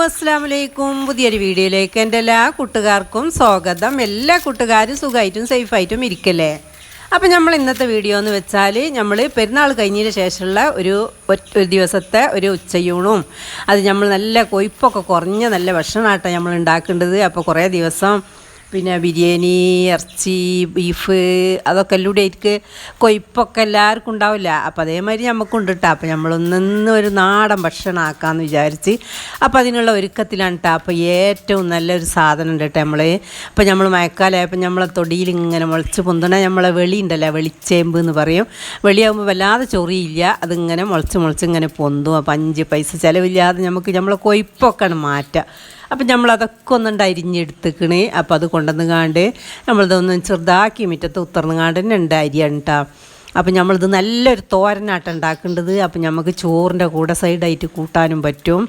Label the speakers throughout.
Speaker 1: അസ്സലാമു പുതിയൊരു വീഡിയോയിലേക്ക് എൻ്റെ എല്ലാ കൂട്ടുകാർക്കും സ്വാഗതം. എല്ലാ കൂട്ടുകാരും സുഖമായിട്ടും സേഫായിട്ടും ഇരിക്കല്ലേ. അപ്പോൾ നമ്മൾ ഇന്നത്തെ വീഡിയോ എന്ന് വെച്ചാൽ നമ്മൾ പെരുന്നാൾ കഴിഞ്ഞതിന് ശേഷമുള്ള ഒരു ദിവസത്തെ ഒരു ഉച്ചയൂണും അത് നമ്മൾ നല്ല കൊഴുപ്പൊക്കെ കുറഞ്ഞ നല്ല ഭക്ഷണമായിട്ടാണ് നമ്മൾ ഉണ്ടാക്കേണ്ടത്. അപ്പോൾ കുറേ ദിവസം പിന്നെ ബിരിയാണി, ഇറച്ചി, ബീഫ് അതൊക്കെ എല്ലാം ആയിട്ട് കൊഴുപ്പൊക്കെ എല്ലാവർക്കും ഉണ്ടാവില്ല. അപ്പോൾ അതേമാതിരി നമുക്കുണ്ട് കേട്ടോ. അപ്പോൾ നമ്മളൊന്ന് ഒരു നാടൻ ഭക്ഷണം ആക്കാമെന്ന് വിചാരിച്ച് അപ്പോൾ അതിനുള്ള ഒരുക്കത്തിലാണ് കേട്ടോ. അപ്പോൾ ഏറ്റവും നല്ലൊരു സാധനം ഉണ്ട് കേട്ടോ. നമ്മൾ മഴക്കാലമായപ്പോൾ നമ്മളെ തൊടിയിൽ ഇങ്ങനെ മുളച്ച് പൊന്തണ നമ്മളെ വെളി ഉണ്ടല്ലോ, വെളിച്ചേമ്പ് എന്ന് പറയും. വെളിയാകുമ്പോൾ വല്ലാതെ ചൊറിയില്ല, അതിങ്ങനെ മുളച്ച് ഇങ്ങനെ പൊന്തും. അപ്പോൾ 5 പൈസ ചിലവില്ലാതെ നമ്മളെ കൊഴുപ്പൊക്കെ മാറ്റാം. അപ്പം നമ്മളതൊക്കെ ഒന്നുണ്ട് അരിഞ്ഞെടുത്തേക്കണേ. അപ്പോൾ അത് കൊണ്ടുവന്നുകാണ്ട് നമ്മളിതൊന്നും ചെറുതാക്കി മുറ്റത്ത് ഉത്തർന്നുകാണ്ട് തന്നെ ഉണ്ട് അരിയാണ് കേട്ടോ. അപ്പം നമ്മളിത് നല്ലൊരു തോരനാട്ടം ഉണ്ടാക്കേണ്ടത്. അപ്പം നമുക്ക് ചോറിൻ്റെ കൂടെ സൈഡായിട്ട് കൂട്ടാനും പറ്റും.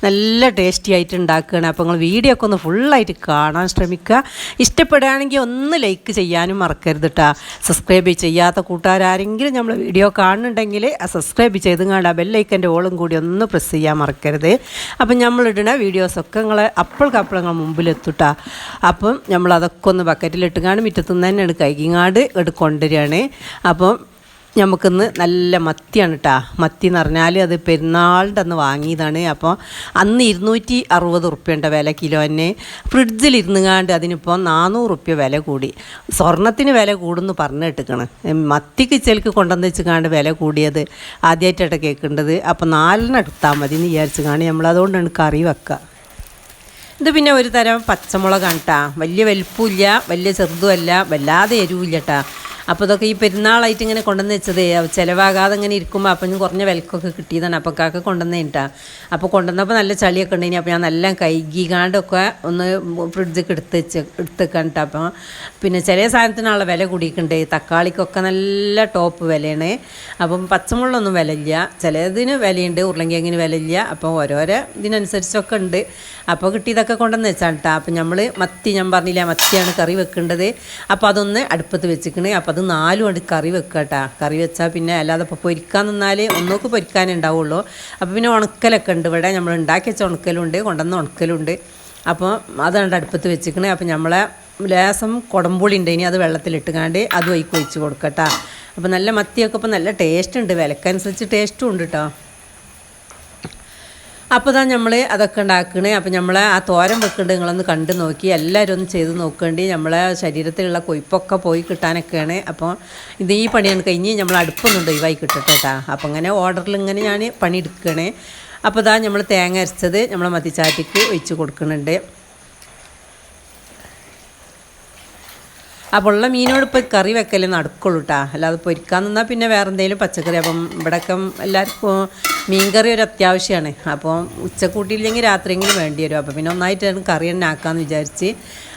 Speaker 1: നല്ല ടേസ്റ്റി ആയിട്ട് ഉണ്ടാക്കുകയാണ്. അപ്പോൾ നിങ്ങൾ വീഡിയോ ഒക്കെ ഒന്ന് ഫുള്ളായിട്ട് കാണാൻ ശ്രമിക്കുക. ഇഷ്ടപ്പെടുകയാണെങ്കിൽ ഒന്ന് ലൈക്ക് ചെയ്യാനും മറക്കരുത് കേട്ടോ. സബ്സ്ക്രൈബ് ചെയ്യാത്ത കൂട്ടുകാരെങ്കിലും നമ്മൾ വീഡിയോ കാണുന്നുണ്ടെങ്കിൽ ആ സബ്സ്ക്രൈബ് ചെയ്ത് കാണാം. ആ ബെല്ലൈക്കൻ്റെ ഓളും കൂടി ഒന്ന് പ്രസ് ചെയ്യാൻ മറക്കരുത്. അപ്പം നമ്മളിടുന്ന വീഡിയോസൊക്കെ നിങ്ങൾ അപ്പോഴേക്കപ്പോൾ നിങ്ങൾ മുമ്പിലെത്തുട്ടാ. അപ്പം നമ്മളതൊക്കെ ഒന്ന് ബക്കറ്റിലിട്ടുകാണ്ട് മുറ്റത്തുനിന്ന് തന്നെ കൈകിങ്ങാട് കൊണ്ടുവരികയാണ്. അപ്പം നമുക്കിന്ന് നല്ല മത്തിയാണ് കേട്ടോ. മത്തി എന്ന് പറഞ്ഞാൽ അത് പെരുന്നാളിൻ്റെ അന്ന് വാങ്ങിയതാണ്. അപ്പോൾ അന്ന് 260 റുപ്യൻ്റെ വില കിലോന്. ഫ്രിഡ്ജിലിരുന്നുകാണ്ട് അതിനിപ്പോൾ 400 റുപ്യ വില കൂടി. സ്വർണ്ണത്തിന് വില കൂടുമെന്ന് പറഞ്ഞു കേട്ടിക്കണം. മത്തിക്ക് ചെലുക്ക് കൊണ്ടുവന്ന് വെച്ചുകാണ്ട് വില കൂടിയത് ആദ്യമായിട്ടാണ് കേൾക്കേണ്ടത്. അപ്പോൾ 4 എടുത്താൽ മതി എന്ന് വിചാരിച്ചുകാണ്ട് നമ്മളതുകൊണ്ടാണ് കറി വെക്കുക. ഇത് പിന്നെ ഒരു തരം പച്ചമുളകാണ് കേട്ടോ. വലിയ വലിപ്പമില്ല, വലിയ ചെറുതുമല്ല, വല്ലാതെ എരിവില്ല കേട്ടോ. അപ്പോൾ ഇതൊക്കെ ഈ പെരുന്നാളായിട്ട് ഇങ്ങനെ കൊണ്ടുവന്ന് വെച്ചതേ, ചിലവാകാതെ ഇങ്ങനെ ഇരിക്കുമ്പോൾ അപ്പം കുറഞ്ഞ വിലക്കൊക്കെ കിട്ടിയതാണ്. അപ്പോൾ കാക്ക കൊണ്ടുവന്നേ കേട്ടോ. അപ്പോൾ കൊണ്ടുവന്നപ്പോൾ നല്ല ചളിയൊക്കെ ഉണ്ടെങ്കിൽ അപ്പോൾ ഞാൻ നല്ല കൈകിക്കാണ്ടൊക്കെ ഒന്ന് ഫ്രിഡ്ജൊക്കെ എടുത്തേക്കാൻ കേട്ടോ. അപ്പോൾ പിന്നെ ചില സാധനത്തിനുള്ള വില കൂടിയിട്ടുണ്ട്. തക്കാളിക്കൊക്കെ നല്ല ടോപ്പ് വിലയാണ്. അപ്പം പച്ചമുളകൊന്നും വിലയില്ല, ചിലതിന് വിലയുണ്ട്, ഉരുളങ്കിഴങ്ങിന് വിലയില്ല. അപ്പോൾ ഓരോരോ ഇതിനനുസരിച്ചൊക്കെ ഉണ്ട്. അപ്പോൾ കിട്ടിയതൊക്കെ കൊണ്ടുവന്ന് വെച്ചാണ് കേട്ടോ. അപ്പം നമ്മൾ മത്തി, ഞാൻ പറഞ്ഞില്ല മത്തിയാണ് കറി വെക്കേണ്ടത്. അപ്പോൾ അതൊന്ന് അടുപ്പത്ത് വെച്ചിക്കണേ. അപ്പോൾ അത് 4 കൊണ്ട് കറി വെക്കുക കേട്ടോ. കറി വെച്ചാൽ പിന്നെ അല്ലാതെ ഇപ്പോൾ പൊരിക്കാൻ നിന്നാൽ ഒന്നോക്ക് പൊരിക്കാനേ ഉണ്ടാവുള്ളൂ. അപ്പോൾ പിന്നെ ഉണക്കലൊക്കെ ഉണ്ട് ഇവിടെ. നമ്മൾ ഉണ്ടാക്കി വെച്ച ഉണക്കലുണ്ട്, കൊണ്ടുവന്ന ഉണക്കലുണ്ട്. അപ്പോൾ അതാണ് അടുപ്പത്ത് വെച്ചിക്കണേ. അപ്പോൾ നമ്മളെ ലേസം കുടംപുളി ഉണ്ട്, ഇനി അത് വെള്ളത്തിലിട്ടുകാണ്ട് അത് ഒഴിച്ച് കൊടുക്കട്ടോ. അപ്പോൾ നല്ല മത്തിയൊക്കെ ഇപ്പോൾ നല്ല ടേസ്റ്റ് ഉണ്ട്, വിലക്കനുസരിച്ച് ടേസ്റ്റും ഉണ്ട് കേട്ടോ. അപ്പോൾ തന്നെ നമ്മൾ അതൊക്കെ ഉണ്ടാക്കണേ. അപ്പോൾ നമ്മൾ ആ തോരൻ വെക്കേണ്ടത് നിങ്ങളൊന്ന് കണ്ടു നോക്കി, എല്ലാവരും ഒന്ന് ചെയ്ത് നോക്കേണ്ടി. നമ്മളെ ശരീരത്തിലുള്ള കൊഴുപ്പൊക്കെ പോയി കിട്ടാനൊക്കെയാണ്. അപ്പോൾ ഈ പണിയാണ് കഴിഞ്ഞ് നമ്മൾ അടുപ്പൊന്നും ഒഴിവായി കിട്ടട്ടെ കേട്ടോ. അപ്പോൾ അങ്ങനെ ഓർഡറിൽ ഇങ്ങനെ ഞാൻ പണി എടുക്കണേ. അപ്പോൾ ഇതാ നമ്മൾ തേങ്ങ അരച്ചത് നമ്മളെ മത്തിച്ചാറ്റിക്ക് ഒഴിച്ച് കൊടുക്കുന്നുണ്ട്. അപ്പോൾ ഉള്ള മീനോട് ഇപ്പോൾ കറി വെക്കലേ നടക്കുള്ളൂ കേട്ടോ. അല്ലാതെ പൊരിക്കാൻ നിന്നാൽ പിന്നെ വേറെ എന്തെങ്കിലും പച്ചക്കറി. അപ്പം ഇവിടെയൊക്കെ എല്ലാവർക്കും മീൻ കറി ഒരു അത്യാവശ്യമാണ്. അപ്പോൾ ഉച്ചക്കൂട്ടിയില്ലെങ്കിൽ രാത്രിയെങ്കിലും വേണ്ടി വരും. അപ്പോൾ പിന്നെ ഒന്നായിട്ടാണ് കറി തന്നെ ആക്കാമെന്ന് വിചാരിച്ച്.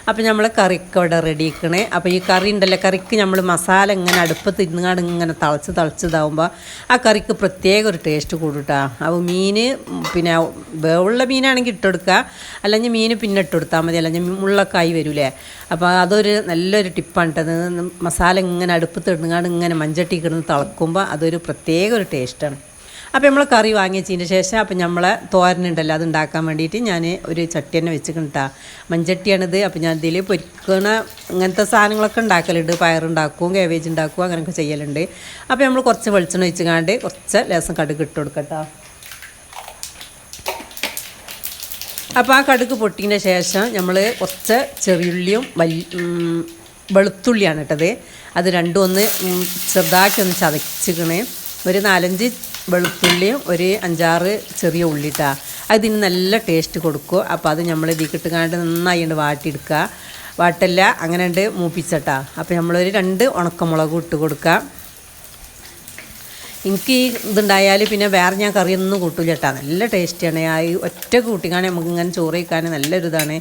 Speaker 1: അപ്പോൾ നമ്മൾ കറിക്ക് ഇവിടെ റെഡി ആക്കണേ. അപ്പോൾ ഈ കറി ഉണ്ടല്ലോ, കറിക്ക് നമ്മൾ മസാല ഇങ്ങനെ അടുപ്പത്ത് ഇരുന്നാണ്ട് ഇങ്ങനെ തളിച്ചതാവുമ്പോൾ ആ കറിക്ക് പ്രത്യേക ഒരു ടേസ്റ്റ് കൂടും കേട്ടോ. അപ്പോൾ മീൻ പിന്നെ വേവുള്ള മീനാണെങ്കിൽ ഇട്ടെടുക്കുക, അല്ലെങ്കിൽ മീൻ പിന്നെ ഇട്ടെടുത്താൽ മതി, അല്ലെങ്കിൽ മുള്ളക്കായി വരൂലേ. അപ്പോൾ അതൊരു നല്ലൊരു ടിപ്പാണ് കേട്ടത്. മസാല ഇങ്ങനെ അടുപ്പത്ത് ഇടുന്നാണ്ട് ഇങ്ങനെ മഞ്ചട്ടി കിടന്ന് തിളക്കുമ്പോൾ അതൊരു പ്രത്യേക ഒരു ടേസ്റ്റാണ്. അപ്പോൾ നമ്മൾ കറി വാങ്ങിച്ചതിന് ശേഷം അപ്പോൾ നമ്മളെ തോരനുണ്ടല്ലോ അത് ഉണ്ടാക്കാൻ വേണ്ടിയിട്ട് ഞാൻ ഒരു ചട്ടി തന്നെ വെച്ചിട്ടാ. മൺചട്ടിയാണിത്. അപ്പോൾ ഞാൻ ഇതിൽ പൊരിക്കണ ഇങ്ങനത്തെ സാധനങ്ങളൊക്കെ ഉണ്ടാക്കലുണ്ട്. പയറുണ്ടാക്കും, കാബേജ് ഉണ്ടാക്കും, അങ്ങനെയൊക്കെ ചെയ്യലുണ്ട്. അപ്പോൾ നമ്മൾ കുറച്ച് വെളിച്ചെണ്ണ ഒഴിച്ചുകാണ്ട് കുറച്ച് ലേസം കടുക് ഇട്ട് കൊടുക്കട്ടോ. അപ്പോൾ ആ കടുക് പൊട്ടിയതിന് ശേഷം നമ്മൾ കുറച്ച് ചെറിയുള്ളിയും വെളുത്തുള്ളിയാണ് ഇട്ടത്. അത് രണ്ടും ഒന്ന് ചെറുതാക്കി ഒന്ന് ചതച്ചിക്കണേ. ഒരു 4-5 വെളുത്തുള്ളിയും ഒരു 5-6 ചെറിയ ഉള്ളിട്ടാ. അതിന് നല്ല ടേസ്റ്റ് കൊടുക്കും. അപ്പോൾ അത് നമ്മൾ ഇതിൽ ഇട്ടുകാണ്ട് നന്നായി വാട്ടിയെടുക്കുക. വാട്ടല്ല അങ്ങനെ ഉണ്ട് മൂപ്പിച്ചട്ടാ. അപ്പോൾ നമ്മളൊരു 2 ഉണക്കമുളകും ഇട്ട് കൊടുക്കുക. എനിക്ക് ഈ ഇതുണ്ടായാൽ പിന്നെ വേറെ ഞാൻ കറിയൊന്നും കൂട്ടില്ല കേട്ടോ. നല്ല ടേസ്റ്റിയാണ്. ആ ഒറ്റ കൂട്ടിക്കാണ് നമുക്ക് ഇങ്ങനെ ചോറ് കഴിക്കാൻ നല്ലൊരിതാണ്.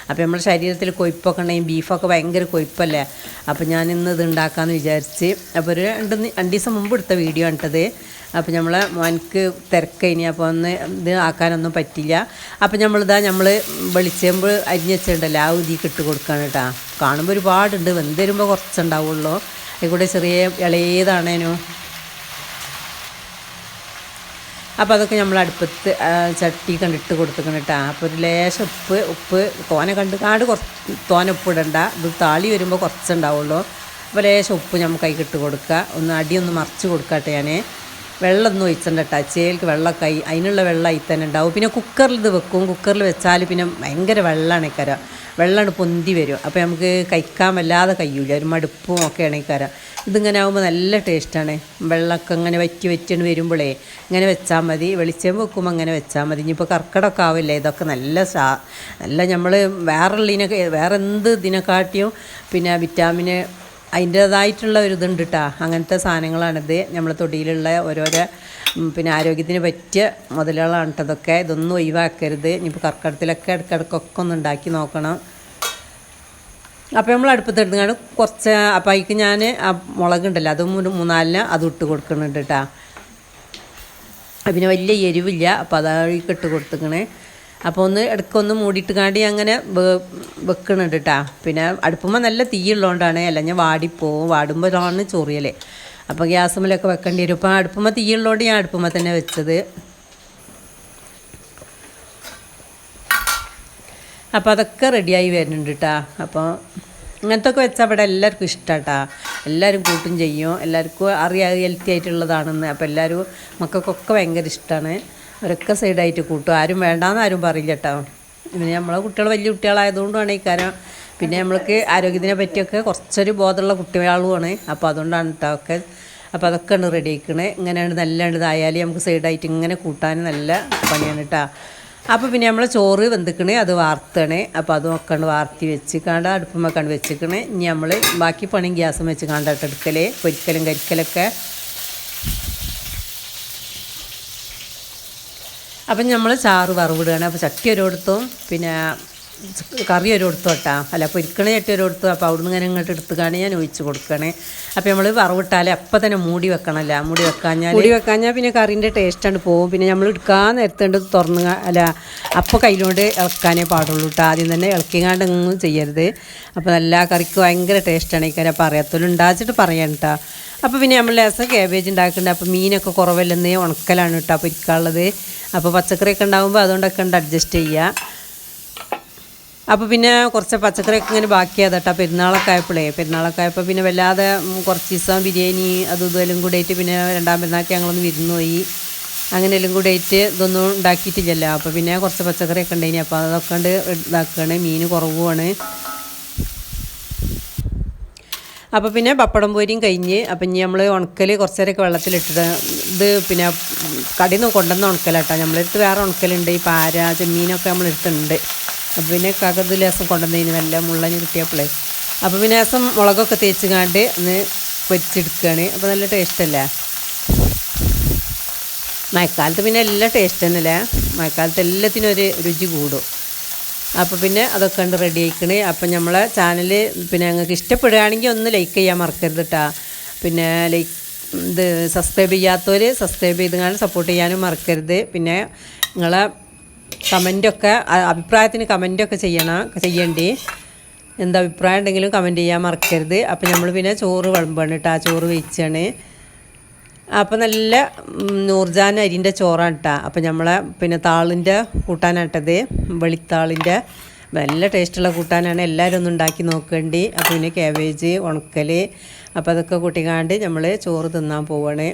Speaker 1: അപ്പോൾ നമ്മുടെ ശരീരത്തിൽ കൊഴുപ്പൊക്കെ ഉണ്ടെങ്കിൽ ബീഫൊക്കെ ഭയങ്കര കൊഴുപ്പല്ലേ. അപ്പോൾ ഞാനിന്ന് ഇത് ഉണ്ടാക്കാമെന്ന് വിചാരിച്ച്. അപ്പോൾ ഒരു 2 ദിവസം മുമ്പ് എടുത്ത വീഡിയോ ആണിട്ടത്. അപ്പോൾ നമ്മൾ മോനക്ക് തിരക്കഴിഞ്ഞ് അപ്പോൾ ഒന്ന് ഇത് ആക്കാനൊന്നും പറ്റില്ല. അപ്പോൾ നമ്മൾ വെളിച്ചേമ്പ് അരിഞ്ഞ് വെച്ചിട്ടുണ്ടല്ലോ, ആ ഇതിക്ക് ഇട്ട് കൊടുക്കുകയാണ് കേട്ടോ. കാണുമ്പോൾ ഒരുപാടുണ്ട്, വെന്തരുമ്പോൾ കുറച്ചുണ്ടാവുള്ളൂ. അതിൽ കൂടെ ചെറിയ ഇളയതാണേനോ. അപ്പോൾ അതൊക്കെ നമ്മൾ അടുപ്പത്ത് ചട്ടി കണ്ടിട്ട് കൊടുത്തിക്കണം കേട്ടോ. അപ്പോൾ ഒരു ലേശം ഉപ്പ് തോനെ കണ്ട് കുറച്ച് തോനെ ഉപ്പ് ഇടണ്ട, ഇത് താളി വരുമ്പോൾ കുറച്ചുണ്ടാവുള്ളൂ. അപ്പോൾ ലേശം ഉപ്പ് നമുക്ക് കൈ ഇട്ട് കൊടുക്കുക, ഒന്ന് അടിയൊന്ന് മറിച്ച് കൊടുക്കട്ടെ. ഞാൻ വെള്ളമൊന്നും ഒഴിച്ചണ്ട കേട്ടോ, ചേൽക്ക് വെള്ളമൊക്കെ അതിനുള്ള വെള്ളം ആയി തന്നെ ഉണ്ടാവും. പിന്നെ കുക്കറിൽ ഇത് വെക്കും, കുക്കറിൽ വെച്ചാൽ പിന്നെ ഭയങ്കര വെള്ളമാണ് കര, വെള്ളമാണ് പൊന്തി വരും. അപ്പോൾ നമുക്ക് കഴിക്കാൻ വല്ലാതെ കഴിയൂല, ഒരു മടുപ്പും ഒക്കെ ആണ് കര. ഇതിങ്ങനെ ആകുമ്പോൾ നല്ല ടേസ്റ്റാണ്. വെള്ളമൊക്കെ ഇങ്ങനെ വറ്റിയാണ് വരുമ്പോഴേ ഇങ്ങനെ വെച്ചാൽ മതി, വെളിച്ചം വെക്കുമ്പോൾ അങ്ങനെ വെച്ചാൽ മതി. ഇനിയിപ്പോൾ കർക്കിടമൊക്കെ ആവില്ലേ, ഇതൊക്കെ നല്ല നമ്മൾ വേറെ എന്ത് ഇതിനെക്കാട്ടിയും പിന്നെ വിറ്റാമിന് അതിൻ്റേതായിട്ടുള്ള ഒരു ഇതുണ്ട് കേട്ടോ. അങ്ങനത്തെ സാധനങ്ങളാണിത്, നമ്മളെ തൊടിയിലുള്ള ഓരോരോ പിന്നെ ആരോഗ്യത്തിന് പറ്റിയ മുതലുകളാണ് കേട്ടോ ഇതൊക്കെ. ഇതൊന്നും ഒഴിവാക്കരുത്. ഇനിയിപ്പോൾ കർക്കിടത്തിലൊക്കെ ഇടയ്ക്കിടയ്ക്കൊക്കെ ഒന്ന് ഉണ്ടാക്കി നോക്കണം. അപ്പോൾ നമ്മൾ അടുപ്പത്തെടുത്താണ് കുറച്ച്, അപ്പോൾ അതിക്ക് ഞാൻ ആ മുളകുണ്ടല്ലോ അതും ഒരു 3-4 അത് ഇട്ട് കൊടുക്കുന്നുണ്ട് കേട്ടോ. പിന്നെ വലിയ എരിവില്ല, അപ്പോൾ അതാൾക്ക് ഇട്ട് കൊടുത്തിക്കണേ. അപ്പോൾ ഒന്ന് ഇടയ്ക്കൊന്ന് മൂടിയിട്ട് കാണ്ടി അങ്ങനെ വെക്കണുണ്ട് കേട്ടോ. പിന്നെ അടുപ്പുമ്പോൾ നല്ല തീയുള്ളതുകൊണ്ടാണ്, അല്ല ഞാൻ വാടുമ്പോഴാണ് ചൊറിയല്. അപ്പോൾ ഗ്യാസുമ്മലൊക്കെ വെക്കേണ്ടി വരും. ഇപ്പോൾ അടുപ്പുമ്പോൾ തീയുള്ളതുകൊണ്ട് ഞാൻ അടുപ്പുമ്പോൾ തന്നെ വെച്ചത്. അപ്പോൾ അതൊക്കെ റെഡിയായി വരുന്നുണ്ട് കേട്ടോ. അപ്പോൾ ഇങ്ങനത്തെ ഒക്കെ വെച്ചാൽ ഇവിടെ എല്ലാവർക്കും ഇഷ്ടമാണ് കേട്ടോ, എല്ലാവരും കൂട്ടും ചെയ്യും, എല്ലാവർക്കും അറിയാം ഹെൽത്തി ആയിട്ടുള്ളതാണെന്ന്. അപ്പോൾ എല്ലാവരും മക്കൾക്കൊക്കെ ഭയങ്കര ഇഷ്ടമാണ്, അവരൊക്കെ സൈഡായിട്ട് കൂട്ടും, ആരും വേണ്ടാന്ന് ആരും പറയില്ല കേട്ടോ. പിന്നെ നമ്മളെ കുട്ടികൾ വലിയ കുട്ടികളായതുകൊണ്ടാണ് ഈ കാര്യം. പിന്നെ നമ്മൾക്ക് ആരോഗ്യത്തിനെ പറ്റിയൊക്കെ കുറച്ചൊരു ബോധമുള്ള കുട്ടികളുമാണ്, അപ്പോൾ അതുകൊണ്ടാണ് കേട്ടോ ഒക്കെ. അപ്പോൾ അതൊക്കെ ഉണ്ട് റെഡി ആക്കണേ. ഇങ്ങനെയാണ് നല്ലതാണ് ഇതായാലും നമുക്ക് സൈഡായിട്ട് ഇങ്ങനെ കൂട്ടാൻ നല്ല പണിയാണ് കേട്ടോ. അപ്പോൾ പിന്നെ നമ്മൾ ചോറ് വെന്തിക്കണേ, അത് വാർത്തണേ. അപ്പോൾ അതും ഒക്കെ വാർത്തി വെച്ച് കാണ്ട അടുപ്പമൊക്കെ വെച്ചിക്കണേ. ഇനി നമ്മൾ ബാക്കി പണിയും ഗ്യാസും വെച്ച് കാണ്ടിട്ട് എടുക്കലേ, പൊരിക്കലും കരിക്കലൊക്കെ. അപ്പം നമ്മൾ ചാറ് വറവിടുകയാണ്. അപ്പോൾ ചട്ടി ഒരിടത്തും പിന്നെ കറി ഒരിടത്തും കേട്ടോ, അല്ല പൊരിക്കണ ചട്ടി ഒരിടത്തും. അപ്പോൾ അവിടുന്ന് ഇങ്ങനെ ഇങ്ങോട്ട് എടുത്തുകാണ് ഞാൻ ഒഴിച്ച് കൊടുക്കണേ. അപ്പോൾ നമ്മൾ വറവിട്ടാൽ അപ്പം തന്നെ മൂടി വെക്കണമല്ല, മൂടി വെക്കാഞ്ഞാൽ പിന്നെ കറീൻ്റെ ടേസ്റ്റാണ് പോകും. പിന്നെ നമ്മൾ എടുക്കാൻ നേരത്തേണ്ട അപ്പോൾ കയ്യിലോണ്ട് ഇളക്കാനേ പാടുള്ളൂ കേട്ടോ. ആദ്യം തന്നെ ഇളക്കിങ്ങാണ്ട് ഒന്നും ചെയ്യരുത്. അപ്പോൾ നല്ല കറിക്ക് ഭയങ്കര ടേസ്റ്റാണ് ഈ കറി. അപ്പോൾ അറിയാത്തവരും ഉണ്ടാച്ചിട്ട് പറയാൻ കേട്ടോ. അപ്പോൾ പിന്നെ നമ്മൾ ലേസം കാബേജ് ഉണ്ടാക്കുന്നുണ്ട്. അപ്പോൾ മീനൊക്കെ കുറവല്ലെന്നേ ഉണക്കലാണ് കേട്ടോ പൊരിക്കാനുള്ളത്. അപ്പോൾ പച്ചക്കറിയൊക്കെ ഉണ്ടാകുമ്പോൾ അതുകൊണ്ടൊക്കെ ഉണ്ട് അഡ്ജസ്റ്റ് ചെയ്യുക. അപ്പോൾ പിന്നെ കുറച്ച് പച്ചക്കറിയൊക്കെ ഇങ്ങനെ ബാക്കിയാതെ കേട്ടോ. പെരുന്നാളൊക്കെ ആയപ്പോൾ പിന്നെ വല്ലാതെ കുറച്ച് ദിവസം ബിരിയാണി അതും ഇതെല്ലാം കൂടെ ആയിട്ട് പിന്നെ 2ാം പെരുന്നാൾക്ക് ഞങ്ങളൊന്ന് വിരുന്ന് പോയി. അങ്ങനെ എല്ലാം കൂടെ ആയിട്ട് ഇതൊന്നും ഉണ്ടാക്കിയിട്ടില്ലല്ലോ. അപ്പോൾ പിന്നെ കുറച്ച് പച്ചക്കറിയൊക്കെ ഉണ്ടായിനി, അപ്പോൾ അതൊക്കെ ഉണ്ട് ഇതാക്കുകയാണ്. മീൻ കുറവുമാണ്. അപ്പോൾ പിന്നെ പപ്പടം പോരിയും കഴിഞ്ഞ്. അപ്പം ഇനി നമ്മൾ ഉണക്കൽ കുറച്ച് നേരമൊക്കെ വെള്ളത്തിലിട്ടിട്ട് ഇത് പിന്നെ കടയിൽ നിന്ന് കൊണ്ടുവന്ന ഉണക്കലാട്ടോ. നമ്മളെടുത്ത് വേറെ ഉണക്കലുണ്ട്, ഈ പാര ചെമ്മീനൊക്കെ നമ്മളെടുത്തുണ്ട്. അപ്പോൾ പിന്നെ കകത് ലേസം കൊണ്ടുവന്നതിന് നല്ല മുള്ളന് കിട്ടിയപ്പോഴേ. അപ്പോൾ പിന്നെ ലേസം മുളകൊക്കെ തേച്ച് കാണ്ട് ഒന്ന് പൊരിച്ചെടുക്കുകയാണ്. അപ്പോൾ നല്ല ടേസ്റ്റല്ലേ. മഴക്കാലത്ത് പിന്നെ എല്ലാം ടേസ്റ്റ് തന്നെയല്ലേ, മഴക്കാലത്ത് എല്ലാത്തിനും ഒരു രുചി കൂടും. അപ്പോൾ പിന്നെ അതൊക്കെ ഉണ്ട് റെഡി ആയിക്കണേ. അപ്പം നമ്മളെ ചാനൽ പിന്നെ ഞങ്ങൾക്ക് ഇഷ്ടപ്പെടുകയാണെങ്കിൽ ഒന്ന് ലൈക്ക് ചെയ്യാൻ മറക്കരുത് കേട്ടോ. പിന്നെ സബ്സ്ക്രൈബ് ചെയ്യാത്തവർ സബ്സ്ക്രൈബ് ചെയ്തുകൊണ്ട് സപ്പോർട്ട് ചെയ്യാനും മറക്കരുത്. പിന്നെ നിങ്ങളെ കമൻറ്റൊക്കെ അഭിപ്രായത്തിന് കമൻറ്റൊക്കെ ചെയ്യേണ്ടി. എന്താ അഭിപ്രായം ഉണ്ടെങ്കിലും കമൻറ്റ് ചെയ്യാൻ മറക്കരുത്. അപ്പോൾ നമ്മൾ പിന്നെ ചോറ് വിളമ്പാണ് കേട്ടോ, ചോറ് വെച്ചാണ്. അപ്പോൾ നല്ല നൂർജാൻ അരിൻ്റെ ചോറാണ് കേട്ടോ. അപ്പോൾ നമ്മളെ പിന്നെ താളിൻ്റെ കൂട്ടാനാട്ടത്, വെളിത്താളിൻ്റെ നല്ല ടേസ്റ്റുള്ള കൂട്ടാനാണ്. എല്ലാവരും ഒന്ന് ഉണ്ടാക്കി നോക്കേണ്ടി. അപ്പോൾ പിന്നെ കാബേജ് ഉണക്കൽ അപ്പോൾ അതൊക്കെ കൂട്ടിക്കാണ്ട് നമ്മൾ ചോറ് തിന്നാൻ പോവാണ്.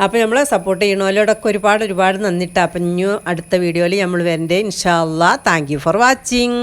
Speaker 1: അപ്പോൾ നമ്മൾ സപ്പോർട്ട് ചെയ്യണമല്ലോടൊക്കെ ഒരുപാട് നന്ദിട്ടാണ്. അപ്പം ഇനി അടുത്ത വീഡിയോയിൽ നമ്മൾ വരണ്ടേ ഇൻഷാ അല്ലാഹ്. Thank you for watching.